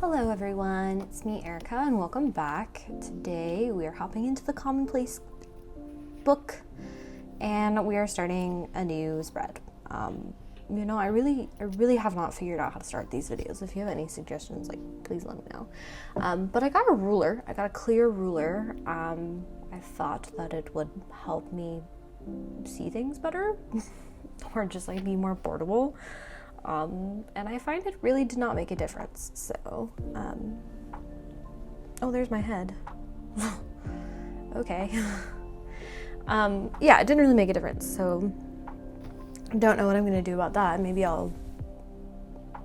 Hello everyone, it's me Erica and welcome back. Today we are hopping into the Commonplace book and we are starting a new spread. I really have not figured out how to start these videos. If you have any suggestions, please let me know. But I got a ruler, I got a clear ruler. I thought that it would help me see things better or just be more portable. And I find it really did not make a difference. So, oh, there's my head. Okay. Yeah, it didn't really make a difference. So, don't know what I'm gonna do about that. Maybe I'll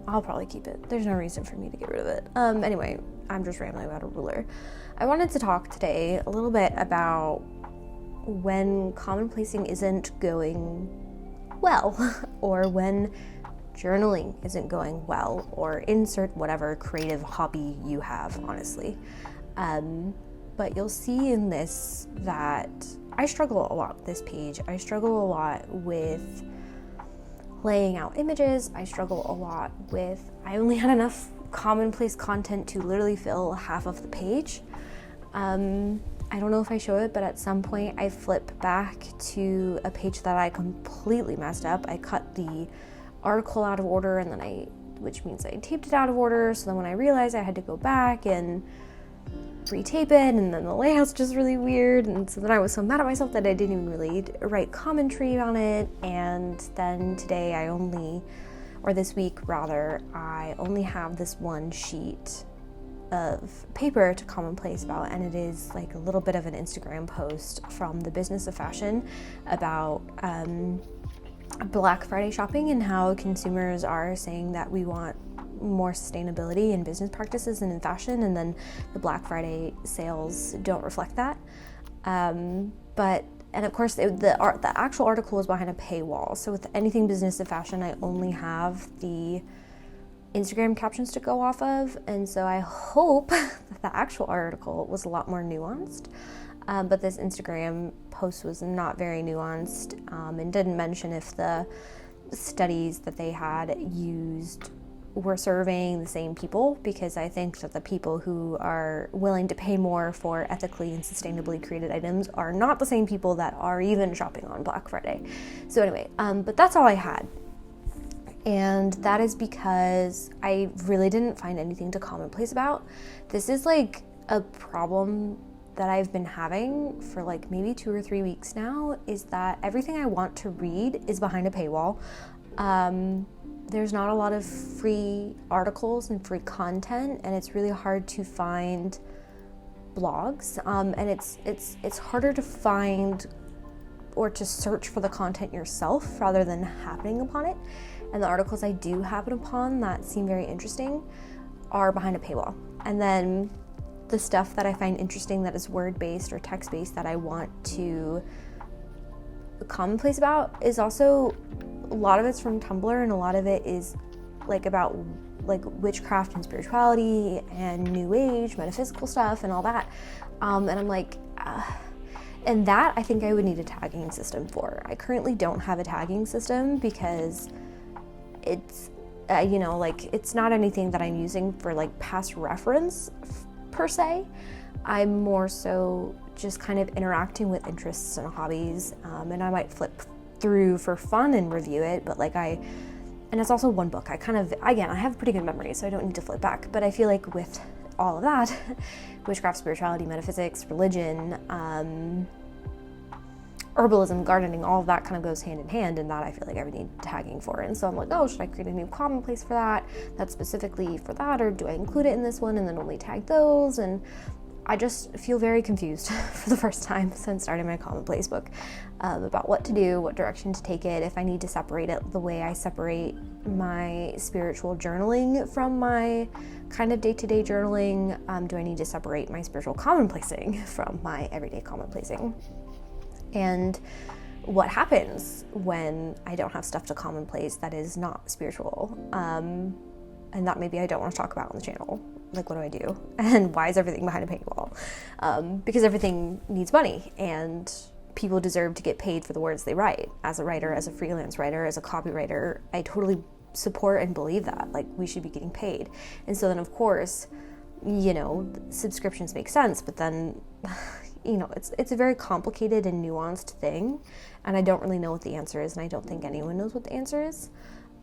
probably keep it. There's no reason for me to get rid of it. Anyway, I'm just rambling about a ruler. I wanted to talk today a little bit about when commonplacing isn't going well, or when journaling isn't going well, or insert whatever creative hobby you have, honestly. But you'll see in this that I struggle a lot with this page. I struggle a lot with laying out images. I struggle a lot with, I only had enough commonplace content to literally fill half of the page. I don't know if I show it, but at some point I flip back to a page that I completely messed up. I cut the article out of order, and then which means I taped it out of order. So then when I realized I had to go back and retape it, and then the layout's just really weird. And so then I was so mad at myself that I didn't even really write commentary on it. And then today this week rather, I only have this one sheet of paper to commonplace about, and it is a little bit of an Instagram post from the Business of Fashion about Black Friday shopping and how consumers are saying that we want more sustainability in business practices and in fashion, and then the Black Friday sales don't reflect that. And of course the actual article is behind a paywall, so with anything Business of Fashion I only have the Instagram captions to go off of, and so I hope that the actual article was a lot more nuanced. But this Instagram post was not very nuanced, and didn't mention if the studies that they had used were serving the same people, because I think that the people who are willing to pay more for ethically and sustainably created items are not the same people that are even shopping on Black Friday. So anyway, but that's all I had. And that is because I really didn't find anything to commonplace about. This is a problem that I've been having for maybe 2 or 3 weeks now, is that everything I want to read is behind a paywall. There's not a lot of free articles and free content, and it's really hard to find blogs. And it's harder to find or to search for the content yourself rather than happening upon it. And the articles I do happen upon that seem very interesting are behind a paywall. And then the stuff that I find interesting that is word-based or text-based that I want to commonplace about is also, a lot of it's from Tumblr, and a lot of it is about witchcraft and spirituality and new age, metaphysical stuff and all that. And I'm and that I think I would need a tagging system for. I currently don't have a tagging system because it's, it's not anything that I'm using for past reference per se. I'm more so just kind of interacting with interests and hobbies, and I might flip through for fun and review it, but and it's also one book. I have pretty good memory, so I don't need to flip back, but I feel with all of that, witchcraft, spirituality, metaphysics, religion, herbalism, gardening, all of that kind of goes hand in hand, and that I feel I would need tagging for. And so I'm oh, should I create a new commonplace for that that's specifically for that, or do I include it in this one and then only tag those? And I just feel very confused for the first time since starting my commonplace book, about what to do, what direction to take it, if I need to separate it the way I separate my spiritual journaling from my kind of day-to-day journaling. Do I need to separate my spiritual commonplacing from my everyday commonplacing? And what happens when I don't have stuff to commonplace that is not spiritual, and that maybe I don't want to talk about on the channel? What do I do? And why is everything behind a paywall? Because everything needs money, and people deserve to get paid for the words they write. As a writer, as a freelance writer, as a copywriter, I totally support and believe that, like, we should be getting paid. And so then, of course, subscriptions make sense, but then, it's a very complicated and nuanced thing, and I don't really know what the answer is, and I don't think anyone knows what the answer is,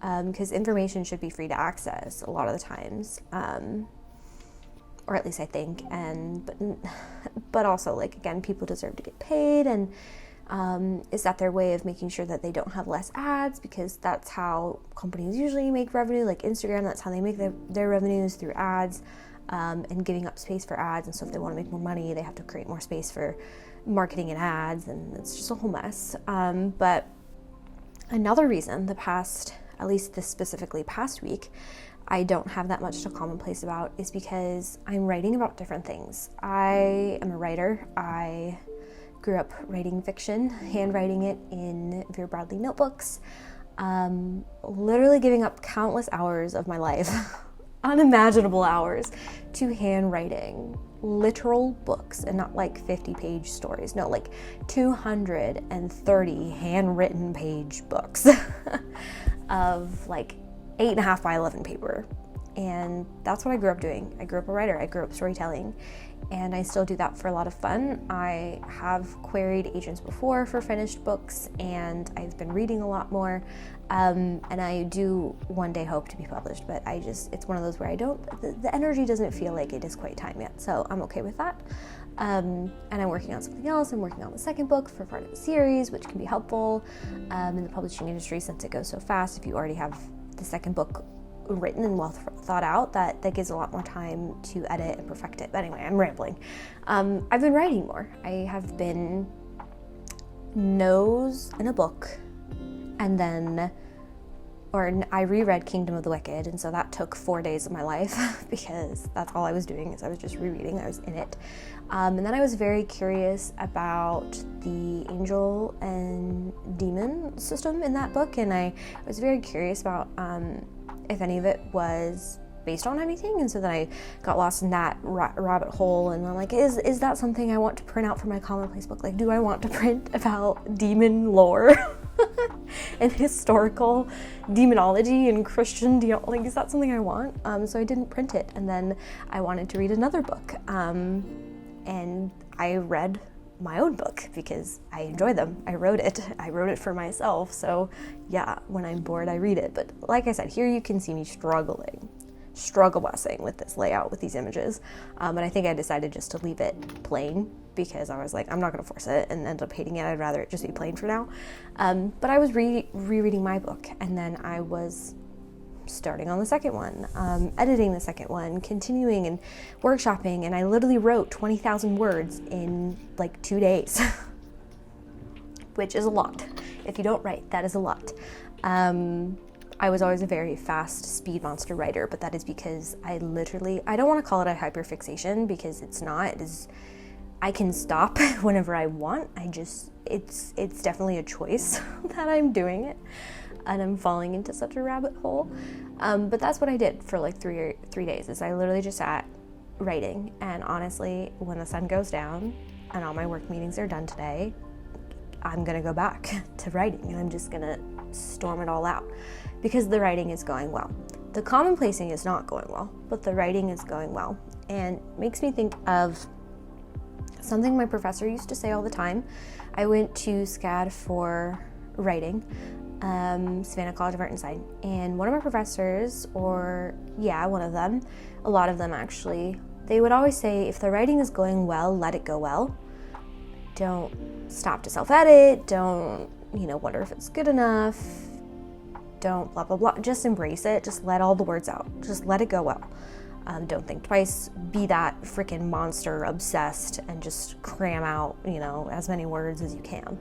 because information should be free to access a lot of the times, or at least I think, but also, like, again, people deserve to get paid, and is that their way of making sure that they don't have less ads, because that's how companies usually make revenue, like Instagram, that's how they make their revenues, through ads, and giving up space for ads. And so if they want to make more money, they have to create more space for marketing and ads, and it's just a whole mess. But another reason, at least this specifically past week, I don't have that much to commonplace about is because I'm writing about different things. I am a writer. I grew up writing fiction, handwriting it in Vera Bradley notebooks, literally giving up countless hours of my life, unimaginable hours, to handwriting literal books, and not like 50-page stories. No, like 230 handwritten page books of like 8.5 by 11 paper. And that's what I grew up doing. I grew up a writer. I grew up storytelling, and I still do that for a lot of fun. I have queried agents before for finished books, and I've been reading a lot more, and I do one day hope to be published, but it's one of those where the energy doesn't feel like it is quite time yet, so I'm okay with that. And I'm working on something else. I'm working on the second book for part of the series, which can be helpful in the publishing industry, since it goes so fast. If you already have the second book written and well thought out, that gives a lot more time to edit and perfect it. But anyway, I'm rambling. I've been writing more. I have been nose in a book, and then I reread Kingdom of the Wicked, and so that took 4 days of my life because that's all I was doing, is I was just rereading. I was in it. And then I was very curious about the angel and demon system in that book, and I was very curious about if any of it was based on anything, and so then I got lost in that rabbit hole, and I'm like, is that something I want to print out for my commonplace book? Like, do I want to print about demon lore and historical demonology and Christian like, is that something I want? So I didn't print it, and then I wanted to read another book, and I read my own book because I enjoy them. I wrote it for myself, so yeah, when I'm bored I read it. But like I said, here you can see me struggle bussing with this layout, with these images, and I think I decided just to leave it plain because I was like, I'm not going to force it and end up hating it. I'd rather it just be plain for now. But I was rereading my book, and then I was starting on the second one, editing the second one, continuing and workshopping, and I literally wrote 20,000 words in like 2 days, which is a lot. If you don't write, that is a lot. I was always a very fast speed monster writer, but that is because I don't want to call it a hyperfixation, because it's not. I can stop whenever I want. It's definitely a choice that I'm doing it, and I'm falling into such a rabbit hole. But that's what I did for like 3 days, is I literally just sat writing. And honestly, when the sun goes down and all my work meetings are done today, I'm gonna go back to writing, and I'm just gonna storm it all out, because the writing is going well. The commonplacing is not going well, but the writing is going well. And it makes me think of something my professor used to say all the time. I went to SCAD for writing, Savannah College of Art and Design, and one of my professors, one of them, a lot of them actually, they would always say, if the writing is going well, let it go well. Don't stop to self-edit, don't, wonder if it's good enough, don't blah, blah, blah, just embrace it, just let all the words out, just let it go well. Don't think twice, be that freaking monster obsessed, and just cram out, as many words as you can.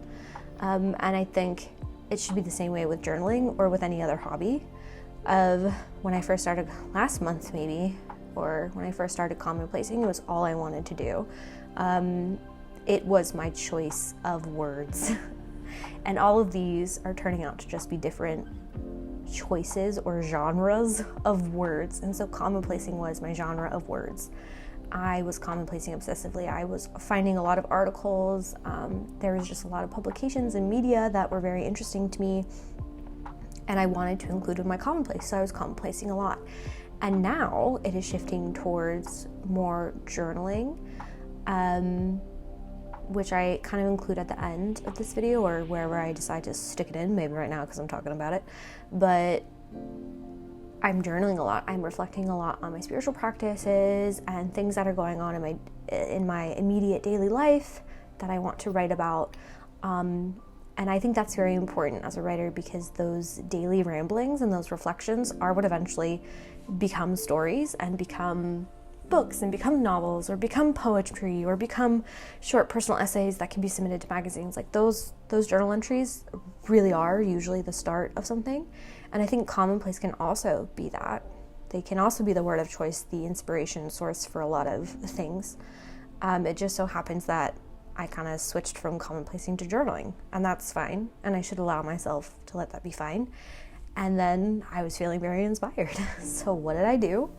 And I think it should be the same way with journaling or with any other hobby. Of when I first started last month maybe, or when I first started commonplacing, it was all I wanted to do. It was my choice of words. And all of these are turning out to just be different choices or genres of words. And so commonplacing was my genre of words. I was commonplacing obsessively. I was finding a lot of articles. There was just a lot of publications and media that were very interesting to me. and I wanted to include in my commonplace, so I was commonplacing a lot. And now it is shifting towards more journaling, which I kind of include at the end of this video or wherever I decide to stick it in, maybe right now because I'm talking about it. But I'm journaling a lot. I'm reflecting a lot on my spiritual practices and things that are going on in my immediate daily life that I want to write about. And I think that's very important as a writer, because those daily ramblings and those reflections are what eventually become stories and become books and become novels or become poetry or become short personal essays that can be submitted to magazines. Like those journal entries really are usually the start of something. And I think commonplace can also be that. They can also be the word of choice, the inspiration source for a lot of things. It just so happens that I kind of switched from commonplacing to journaling, and that's fine. And I should allow myself to let that be fine. And then I was feeling very inspired. So what did I do?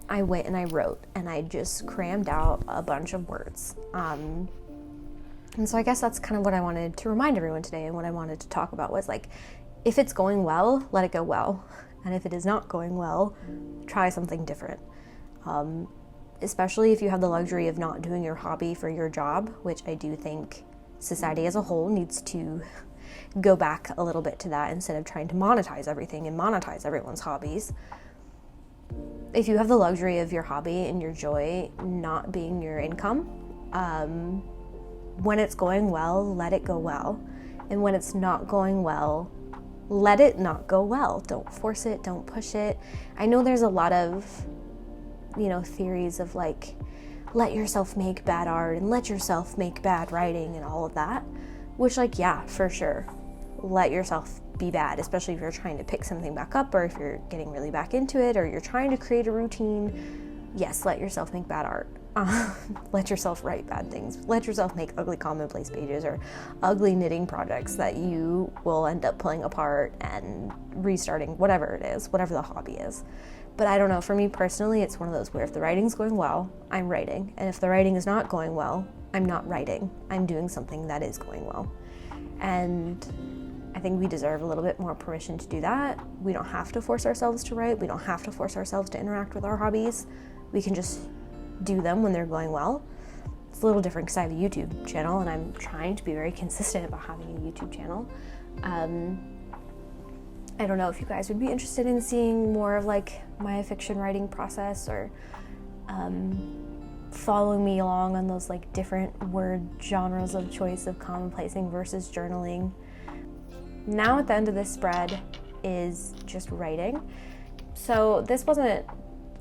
I went and I wrote, and I just crammed out a bunch of words. And so I guess that's kind of what I wanted to remind everyone today, and what I wanted to talk about was like, if it's going well, let it go well. And if it is not going well, try something different. Especially if you have the luxury of not doing your hobby for your job, which I do think society as a whole needs to go back a little bit to that instead of trying to monetize everything and monetize everyone's hobbies. If you have the luxury of your hobby and your joy not being your income, when it's going well, let it go well. And when it's not going well, let it not go well. Don't force it, don't push it. I know there's a lot of, theories of like, let yourself make bad art and let yourself make bad writing and all of that, which like, yeah, for sure. Let yourself be bad, especially if you're trying to pick something back up or if you're getting really back into it or you're trying to create a routine. Yes, let yourself make bad art. Let yourself write bad things. Let yourself make ugly commonplace pages or ugly knitting projects that you will end up pulling apart and restarting, whatever it is, whatever the hobby is. But I don't know, for me personally, it's one of those where if the writing's going well, I'm writing. And if the writing is not going well, I'm not writing. I'm doing something that is going well. And I think we deserve a little bit more permission to do that. We don't have to force ourselves to write. We don't have to force ourselves to interact with our hobbies. We can just do them when they're going well. It's a little different because I have a YouTube channel and I'm trying to be very consistent about having a YouTube channel. I don't know if you guys would be interested in seeing more of like my fiction writing process or following me along on those like different word genres of choice of commonplacing versus journaling. Now at the end of this spread is just writing. So this wasn't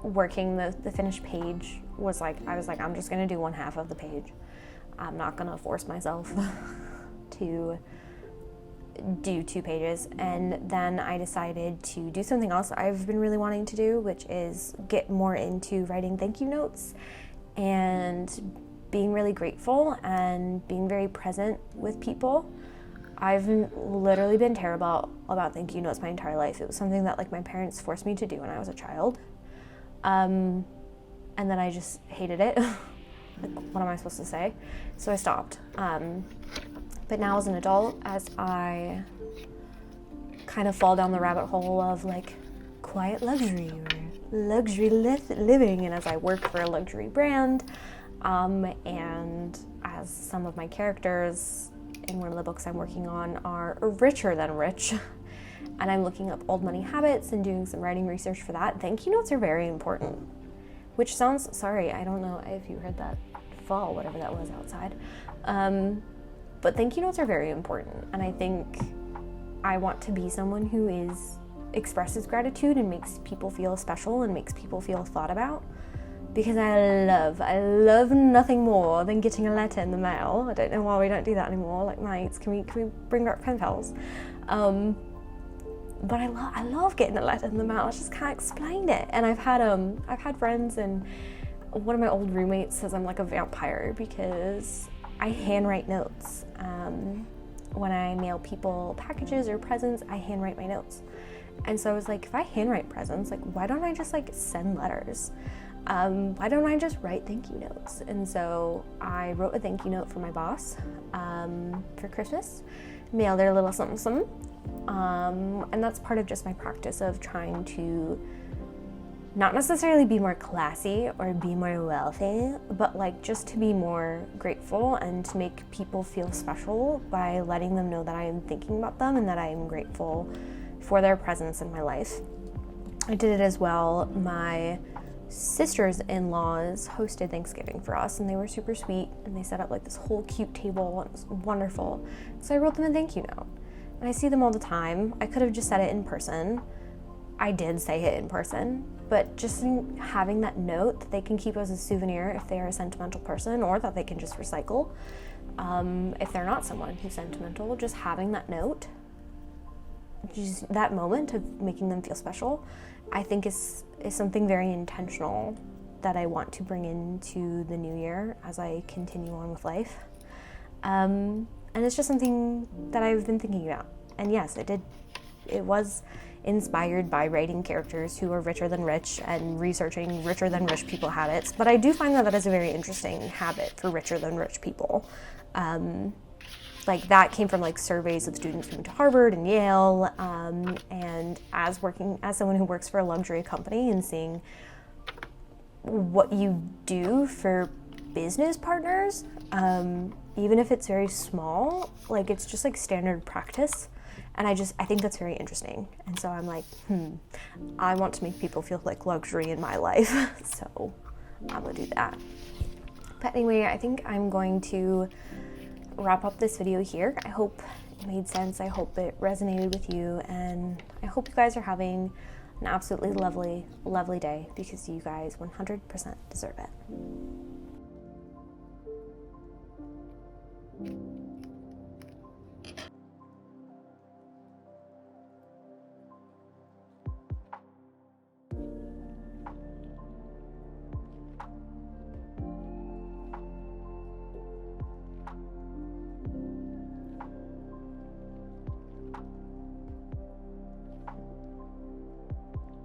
working. The finished page was like, I was like, I'm just gonna do one half of the page. I'm not gonna force myself to do 2 pages. And then I decided to do something else I've been really wanting to do, which is get more into writing thank you notes and being really grateful and being very present with people. I've literally been terrible about thank you notes my entire life. It was something that like my parents forced me to do when I was a child. And then I just hated it. Like, what am I supposed to say? So I stopped. But now as an adult, as I kind of fall down the rabbit hole of like quiet luxury or luxury living, and as I work for a luxury brand, and as some of my characters in one of the books I'm working on are richer than rich, and I'm looking up old money habits and doing some writing research for that, thank you notes are very important. Which sounds, sorry, I don't know if you heard that fall, whatever that was outside. But thank you notes are very important. And I think I want to be someone who expresses gratitude and makes people feel special and makes people feel thought about. Because I love nothing more than getting a letter in the mail. I don't know why we don't do that anymore. Like, mates, can we bring back pen pals? But I love getting a letter in the mail. I just can't explain it. And I've had friends, and one of my old roommates says I'm like a vampire because I handwrite notes. When I mail people packages or presents, I handwrite my notes. And so I was like, if I handwrite presents, like, why don't I just like send letters? Why don't I just write thank you notes? And so I wrote a thank you note for my boss for Christmas, mailed her a little something, And that's part of just my practice of trying to not necessarily be more classy or be more wealthy, but like just to be more grateful and to make people feel special by letting them know that I am thinking about them and that I am grateful for their presence in my life. I did it as well. My sisters-in-laws hosted Thanksgiving for us, and they were super sweet, and they set up like this whole cute table, and it was wonderful. So I wrote them a thank you note. And I see them all the time. I could have just said it in person. I did say it in person, but just having that note that they can keep as a souvenir if they are a sentimental person, or that they can just recycle if they're not someone who's sentimental, just having that note, just that moment of making them feel special, I think is something very intentional that I want to bring into the new year as I continue on with life. And it's just something that I've been thinking about. And yes, it was inspired by writing characters who are richer than rich and researching richer than rich people habits. But I do find that is a very interesting habit for richer than rich people. Like that came from like surveys of students who went to Harvard and Yale, and as someone who works for a luxury company and seeing what you do for business partners, even if it's very small, like it's just like standard practice. And I think that's very interesting. And so I'm like, I want to make people feel like luxury in my life. So I'm gonna do that. But anyway, I think I'm going to wrap up this video here. I hope it made sense. I hope it resonated with you. And I hope you guys are having an absolutely lovely, lovely day, because you guys 100% deserve it.